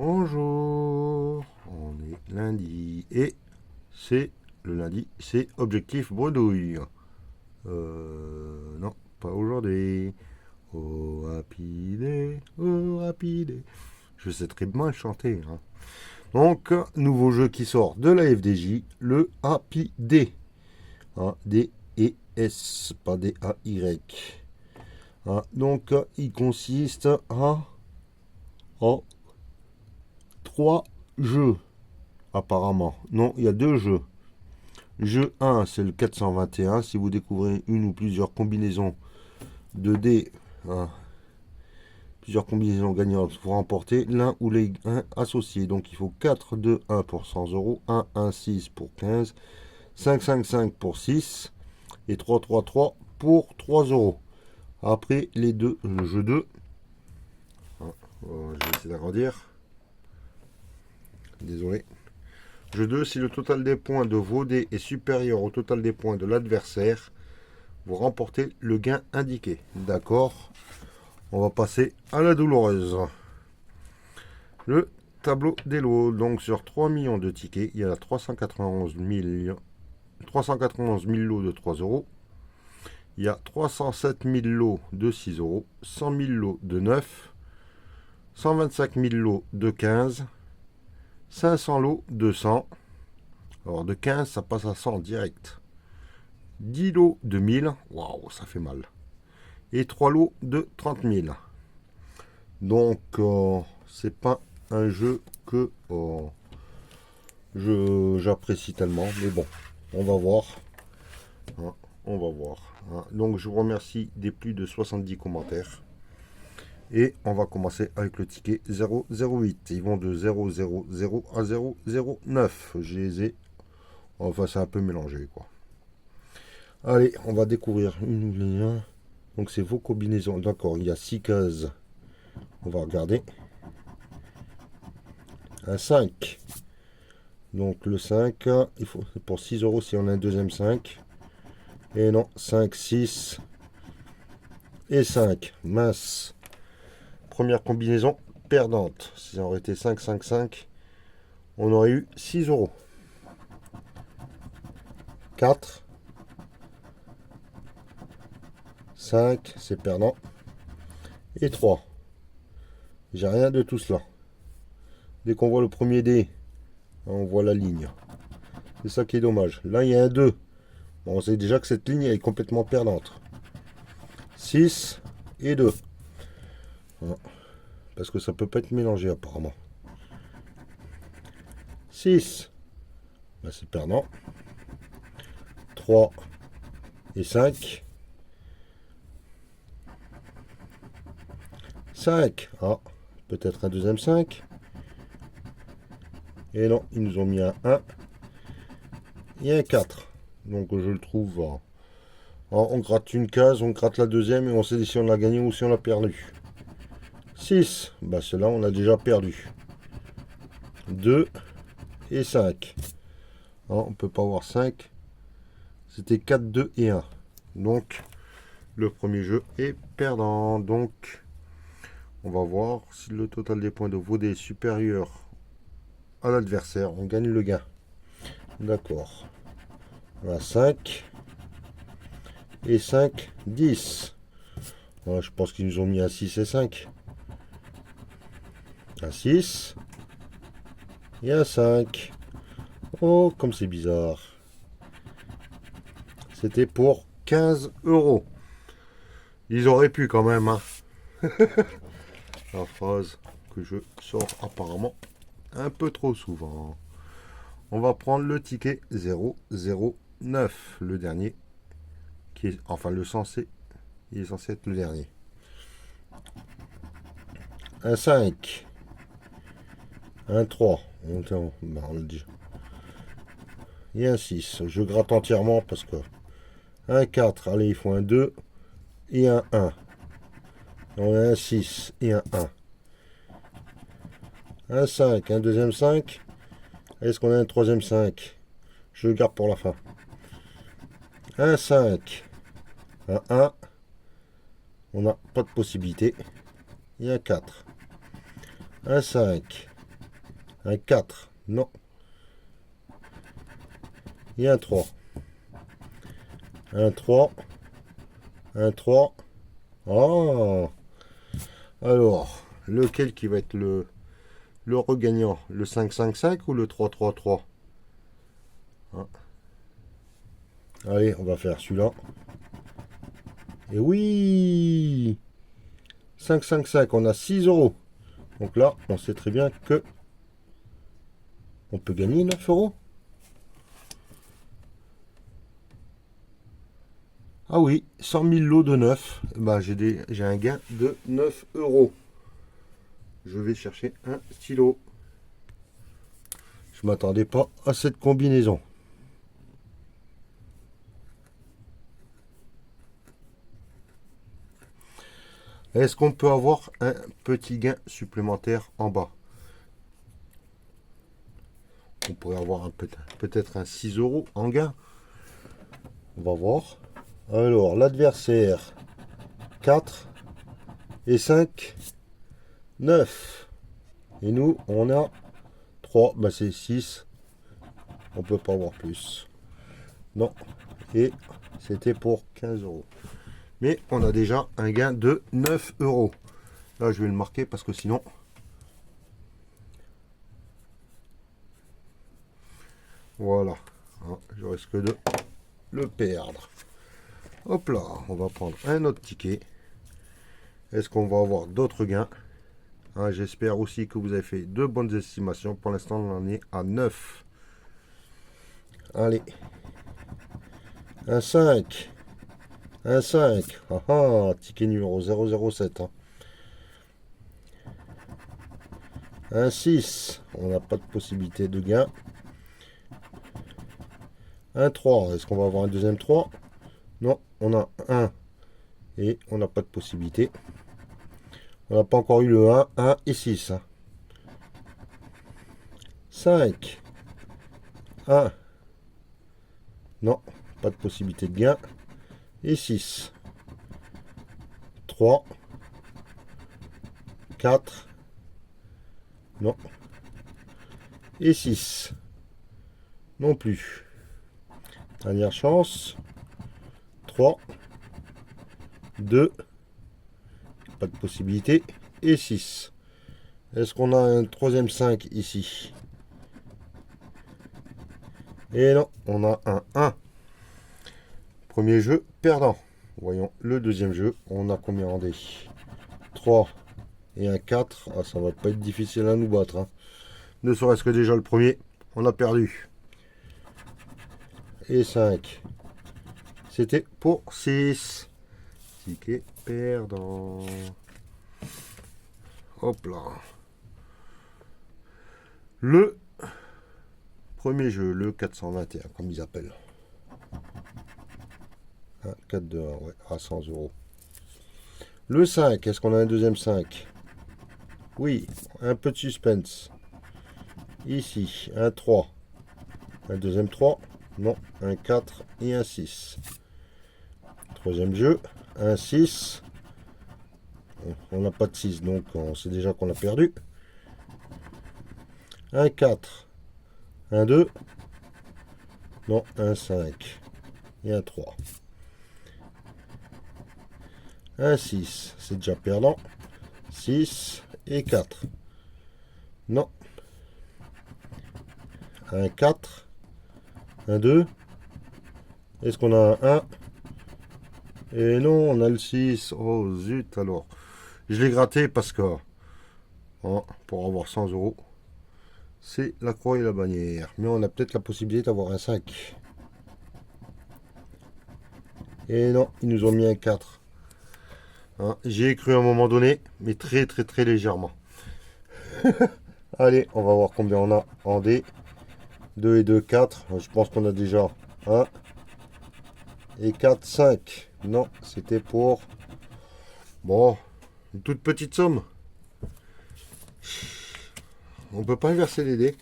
Bonjour, on est lundi et c'est le lundi, c'est objectif bredouille. Non, pas aujourd'hui. Oh rapide, oh rapide. Je sais très bien chanter. Hein. Donc, nouveau jeu qui sort de la FDJ, le Happy D. Hein, D-E-S, pas D-A-Y. Hein, donc, il consiste en trois jeux, apparemment. Non, il y a deux jeux. Jeu 1, c'est le 421. Si vous découvrez une ou plusieurs combinaisons de dés, hein, plusieurs combinaisons gagnantes, vous remportez l'un ou les 1 associés. Donc il faut 4, 2, 1 pour 100 euros, 1, 1, 6 pour 15, 5, 5, 5 pour 6 et 3, 3, 3 pour 3 euros. Après les deux, le jeu 2, hein, je vais essayer d'agrandir. Désolé. Jeu 2, si le total des points de vos dés est supérieur au total des points de l'adversaire, vous remportez le gain indiqué. D'accord. On va passer à la douloureuse. Le tableau des lots. Donc sur 3 millions de tickets, il y a 391 000 lots de 3 euros. Il y a 307 000 lots de 6 euros. 100 000 lots de 9. 125 000 lots de 15. 500 lots de 100. Alors de 15, ça passe à 100 direct. 10 lots de 1000. Waouh, ça fait mal. Et 3 lots de 30 000. Donc, c'est pas un jeu que j'apprécie tellement. Mais bon, on va voir. Hein, on va voir. Hein. Donc, je vous remercie des plus de 70 commentaires. Et on va commencer avec le ticket 008. Ils vont de 000 à 009. Je les ai. Enfin, c'est un peu mélangé, quoi. Allez, on va découvrir une ligne. Donc, c'est vos combinaisons. D'accord, il y a 6 cases. On va regarder. Un 5. Donc, le 5, il faut pour 6 euros si on a un deuxième 5. Et non, 5, 6 et 5. Mince. Première combinaison perdante. Si ça aurait été 5, 5, 5, on aurait eu 6 euros. 4. 5, c'est perdant. Et 3. J'ai rien de tout cela. Dès qu'on voit le premier dé, on voit la ligne. C'est ça qui est dommage. Là, il y a un 2. Bon, on sait déjà que cette ligne est complètement perdante. 6 et 2. Parce que ça peut pas être mélangé apparemment. 6. Ben, c'est perdant. 3 et 5. 5. Ah, peut-être un deuxième 5. Et non, ils nous ont mis un 1 et un 4. Donc je le trouve. On gratte une case, on gratte la deuxième et on sait si on l'a gagné ou si on l'a perdu. 6. Bah celle-là, on a déjà perdu. 2 et 5. On ne peut pas avoir 5. C'était 4, 2 et 1. Donc, le premier jeu est perdant. Donc, on va voir si le total des points de vos dés est supérieur à l'adversaire. On gagne le gain. D'accord. On a 5. Et 5, 10. Je pense qu'ils nous ont mis un 6 et 5. Un 6. Et un 5. Oh, comme c'est bizarre. C'était pour 15 euros. Ils auraient pu quand même. Hein. La phrase que je sors apparemment un peu trop souvent. On va prendre le ticket 009, le dernier. Qui est, enfin, le censé. Il est censé être le dernier. Un 5. Un 3. On le dit. Et un 6. Je gratte entièrement parce que. Un 4. Allez, il faut un 2 et un 1. On a un 6 et un 1. Un 5. Un deuxième 5. Est-ce qu'on a un troisième 5? Je le garde pour la fin. Un 5. Un 1. On n'a pas de possibilité. Et un 4. Un 5. Un 4. Non. Et un 3. Un 3. Un 3. Oh. Alors, lequel qui va être le regagnant? Le 5-5-5 ou le 3-3-3? Hein. Allez, on va faire celui-là. Et oui, 5-5-5, on a 6 euros. Donc là, on sait très bien que on peut gagner 9 euros. Ah oui, 100 000 lots de 9. Bah, j'ai un gain de 9 euros. Je vais chercher un stylo. Je m'attendais pas à cette combinaison. Est-ce qu'on peut avoir un petit gain supplémentaire en bas? On pourrait avoir peut-être un 6 euros en gain. On va voir. Alors, l'adversaire, 4 et 5, 9. Et nous, on a 3. Bah, c'est 6. On peut pas avoir plus. Non. Et c'était pour 15 euros. Mais on a déjà un gain de 9 euros. Là, je vais le marquer parce que sinon... Voilà. Je risque de le perdre. Hop là, on va prendre un autre ticket. Est-ce qu'on va avoir d'autres gains? J'espère aussi que vous avez fait de bonnes estimations. Pour l'instant, on en est à 9. Allez. Un 5. Un 5. Ah ah, ticket numéro 007. Un 6. On n'a pas de possibilité de gain. Un 3. Est-ce qu'on va avoir un deuxième 3? Non, on a 1. Et on n'a pas de possibilité. On n'a pas encore eu le 1, 1 et 6. 5. 1. Non, pas de possibilité de gain. Et 6. 3. 4. Non. Et 6. Non plus. Dernière chance. 3. 2. Pas de possibilité. Et 6. Est-ce qu'on a un troisième 5 ici? Et non, on a un 1. Premier jeu perdant. Voyons le deuxième jeu. On a combien en dés? 3 et un 4. Ah, ça va pas être difficile à nous battre. Ne serait-ce que déjà le premier, on a perdu. Et 5. C'était pour 6. Ticket perdant. Hop là. Le premier jeu, le 421, comme ils appellent. 4 de 1, ouais, à 100 euros. Le 5, est-ce qu'on a un deuxième 5? Oui, un peu de suspense. Ici, un 3. Un deuxième 3. Non, un 4 et un 6. Troisième jeu, un 6. On n'a pas de 6, donc on sait déjà qu'on a perdu. Un 4. Un 2. Non, un 5. Et un 3. Un 6, c'est déjà perdant. 6 et 4. Non. Un 4. Un 2. Est-ce qu'on a un 1? Et non, on a le 6. Oh zut alors. Je l'ai gratté parce que pour avoir 100 euros, c'est la croix et la bannière. Mais on a peut-être la possibilité d'avoir un 5. Et non, ils nous ont mis un 4. J'y ai cru à un moment donné, mais très très très légèrement. Allez, on va voir combien on a en D. 2 et 2, 4. Je pense qu'on a déjà 1. Et 4, 5. Non, c'était pour... Bon, une toute petite somme. On peut pas inverser les dés.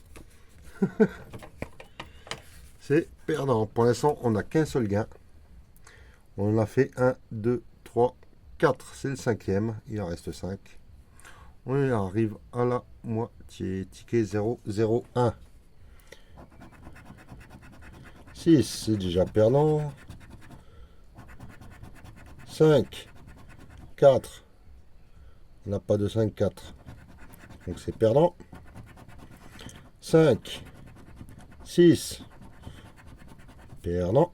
C'est perdant. Pour l'instant, on n'a qu'un seul gain. On a fait 1, 2, 3, 4. C'est le cinquième. Il en reste 5. On arrive à la moitié. Ticket 001. 6, c'est déjà perdant. 5, 4. On n'a pas de 5, 4. Donc c'est perdant. 5, 6. Perdant.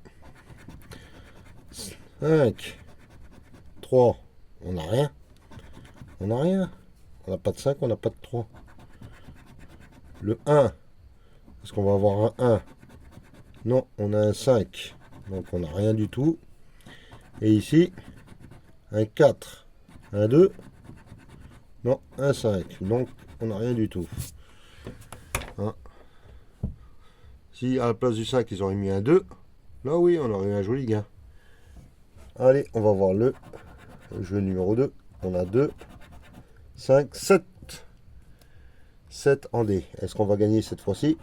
5, 3. On n'a rien. On n'a rien. On n'a pas de 5, on n'a pas de 3. Le 1. Est-ce qu'on va avoir un 1? Non, on a un 5. Donc on n'a rien du tout. Et ici, un 4. Un 2. Non, un 5. Donc on n'a rien du tout. Hein. Si à la place du 5, ils auraient mis un 2, là oui, on aurait eu un joli gain. Allez, on va voir le jeu numéro 2. On a 2, 5, 7. 7 en D. Est-ce qu'on va gagner cette fois-ci?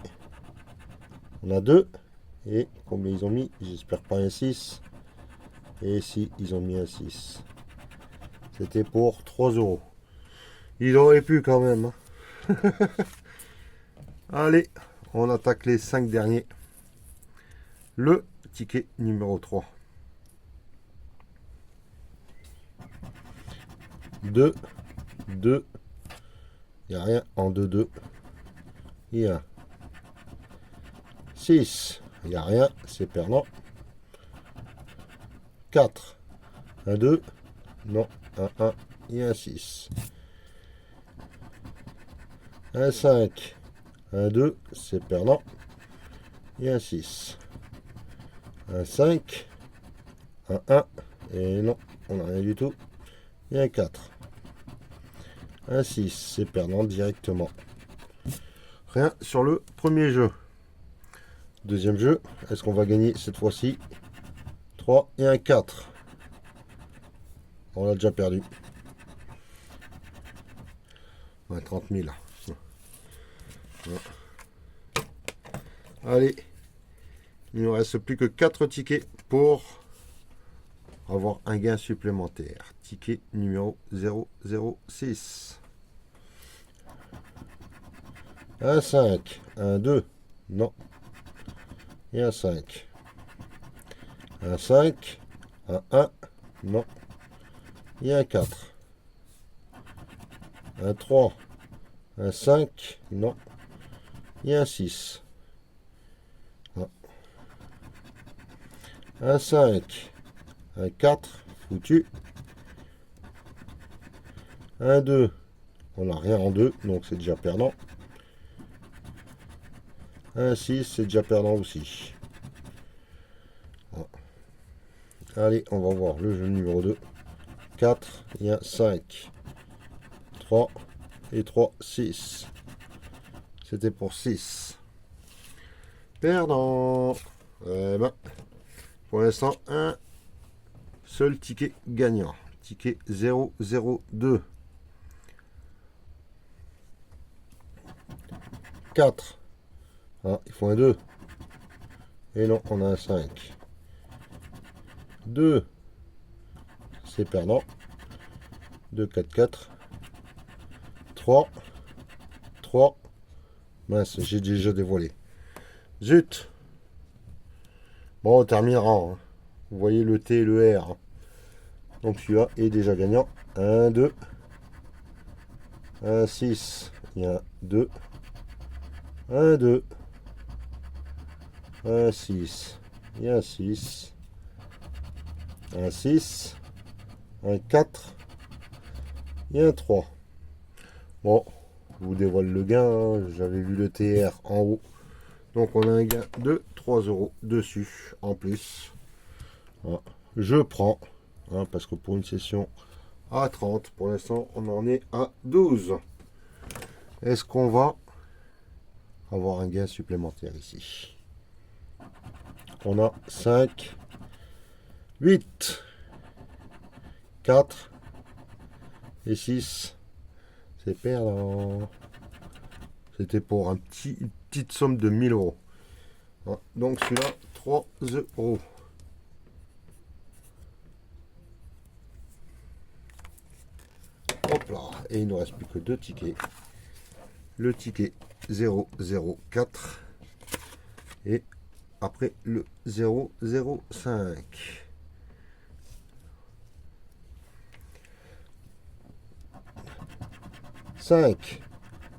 On a 2. Et combien ils ont mis? J'espère pas un 6. Et si, ils ont mis un 6. C'était pour 3 euros. Ils auraient pu quand même. Hein. Allez, on attaque les 5 derniers. Le ticket numéro 3. 2, 2. Il n'y a rien en 2, 2. Il y a 6. Il n'y a rien, c'est perdant. 4. Un 2. Non, un 1. Il y a un 6. Un 5. Un 2. C'est perdant. Il y a un 6. Un 5. Un 1. Et non, on n'a rien du tout. Il y a un 4. Un 6. C'est perdant directement. Rien sur le premier jeu. Deuxième jeu. Est-ce qu'on va gagner cette fois-ci? 3 et un 4. On l'a déjà perdu. Ouais, 30 000. Ouais. Allez. Il ne nous reste plus que 4 tickets pour avoir un gain supplémentaire. Ticket numéro 006. Un 5. Un 2. Non. Et un 5. Un 5. Un 1. Non. Et un 4. Un 3. Un 5. Non. Et un 6. Un 5. Un 4. Foutu. Un 2. On n'a rien en 2. Donc c'est déjà perdant. Un 6. C'est déjà perdant aussi. Allez, on va voir le jeu numéro 2. 4 et un 5. 3 et 3, 6. C'était pour 6. Perdant. Eh ben, pour l'instant, un seul ticket gagnant. Ticket 002. 4. Ah, il faut un 2. Et non, on a un 5. 2. C'est perdant. 2, 4, 4. 3. 3. Mince, j'ai déjà dévoilé. Zut. Bon, on terminera. Hein. Vous voyez le T et le R. Hein. Donc celui-là est déjà gagnant. 1, 2. 1, 6. Il y a 2. 1, 2. 1, 6. Il y a un 6. Un 6. Un 4. Et un 3. Bon, je vous dévoile le gain. Hein. J'avais vu le TR en haut. Donc on a un gain de 3 euros dessus en plus. Voilà. Je prends. Hein, parce que pour une session à 30, pour l'instant on en est à 12. Est-ce qu'on va avoir un gain supplémentaire ici? On a 5, 8, 4 et 6. C'est perdant. C'était pour une petite somme de 1000 euros. Voilà. Donc celui-là, 3 euros. Hop là. Et il ne nous reste plus que 2 tickets. le ticket 004 et après le 005.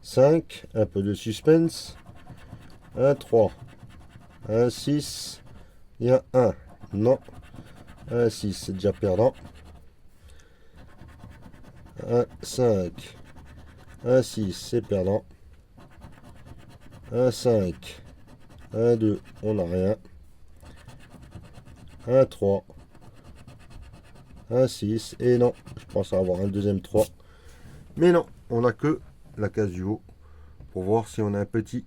Cinq, un peu de suspense. Un 3, un 6, il y a un, non, un 6, c'est déjà perdant. Un 5, un 6, c'est perdant. Un 5, un 2, on n'a rien. Un 3, un 6, et non, je pense avoir un deuxième 3. Mais non, on n'a que la case du haut pour voir si on a un petit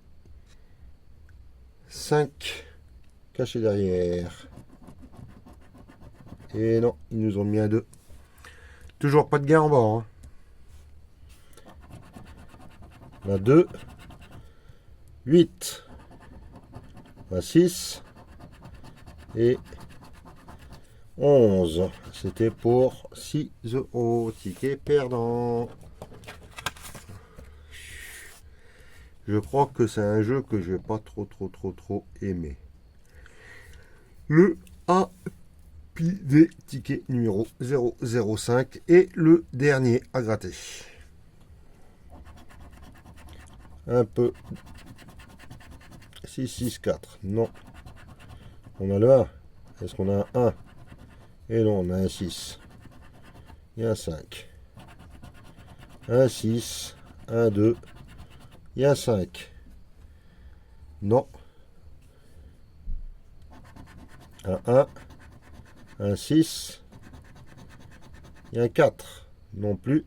5 caché derrière. Et non, ils nous ont mis un 2. Toujours pas de gain en bas. Hein. On a 2, 8, un 6 et 11. C'était pour 6 euros. Ticket perdant. Je crois que c'est un jeu que je vais pas trop aimer. Le Happy ticket numéro 005 et le dernier à gratter. Un peu 6, 6, 4. Non. On a le 1. Est-ce qu'on a un 1? Et non, on a un 6. Il y a un 5. Un 6. Un 2. Il y a un 5. Non. Un 1. Un 6. Il y a un 4. Non plus.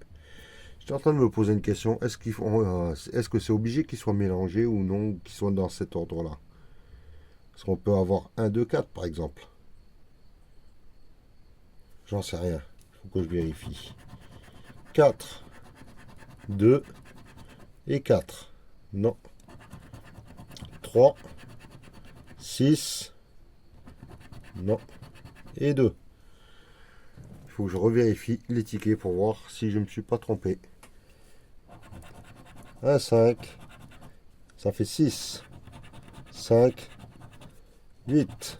J'étais en train de me poser une question. Est-ce que c'est obligé qu'ils soient mélangés ou non, qu'ils soient dans cet ordre-là? Est-ce qu'on peut avoir 1, 2, 4 par exemple? J'en sais rien. Il faut que je vérifie. 4, 2 et 4. Non. 3, 6. Non. Et 2. Il faut que je revérifie les tickets pour voir si je ne me suis pas trompé. 1, 5. Ça fait 6. 5. 8.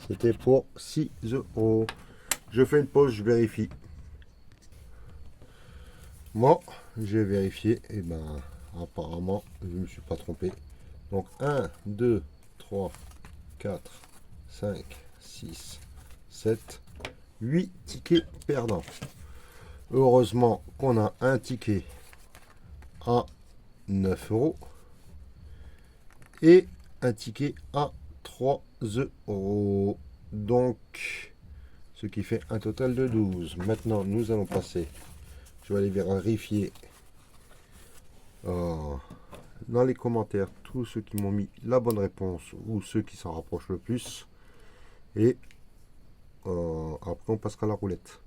C'était pour 6 euros. Je fais une pause, je vérifie. Bon, j'ai vérifié. Et ben, apparemment, je ne me suis pas trompé. Donc 1, 2, 3, 4, 5, 6, 7, 8 tickets perdants. Heureusement qu'on a un ticket à 9 euros et un ticket à 3 euros. Donc, ce qui fait un total de 12. Maintenant, nous allons passer. Je vais aller vérifier dans les commentaires tous ceux qui m'ont mis la bonne réponse ou ceux qui s'en rapprochent le plus. Et après, on passera à la roulette.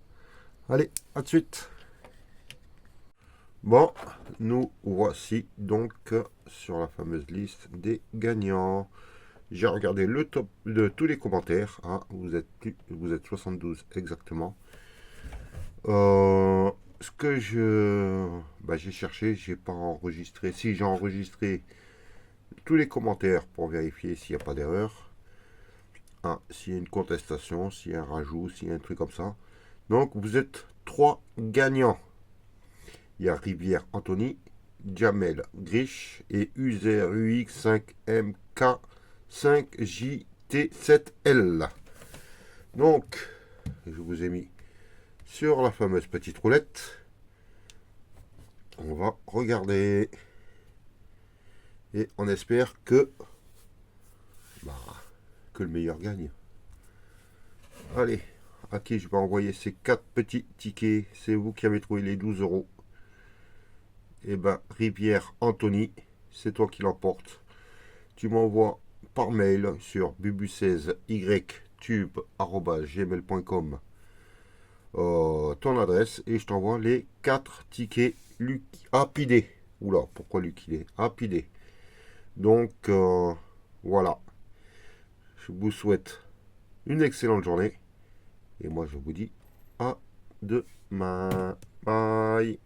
Allez, à de suite. Bon, nous voici donc sur la fameuse liste des gagnants. J'ai regardé le top de tous les commentaires. Ah, vous êtes 72 exactement. Ce que j'ai cherché, j'ai pas enregistré. Si j'ai enregistré tous les commentaires pour vérifier s'il n'y a pas d'erreur. Ah, s'il y a une contestation, s'il y a un rajout, s'il y a un truc comme ça. Donc vous êtes 3 gagnants. Il y a Rivière Anthony, Jamel Grish et User UX5MK 5JT7L. Donc, je vous ai mis sur la fameuse petite roulette. On va regarder. Et on espère que le meilleur gagne. Allez, à qui je vais envoyer ces 4 petits tickets? C'est vous qui avez trouvé les 12 euros. Et ben, Rivière Anthony, c'est toi qui l'emporte. Tu m'envoies par mail sur bubu16ytube@gmail.com ton adresse et je t'envoie les 4 tickets Apidé. Oula, pourquoi Lucky Apidé. Donc voilà. Je vous souhaite une excellente journée et moi je vous dis à demain. Bye.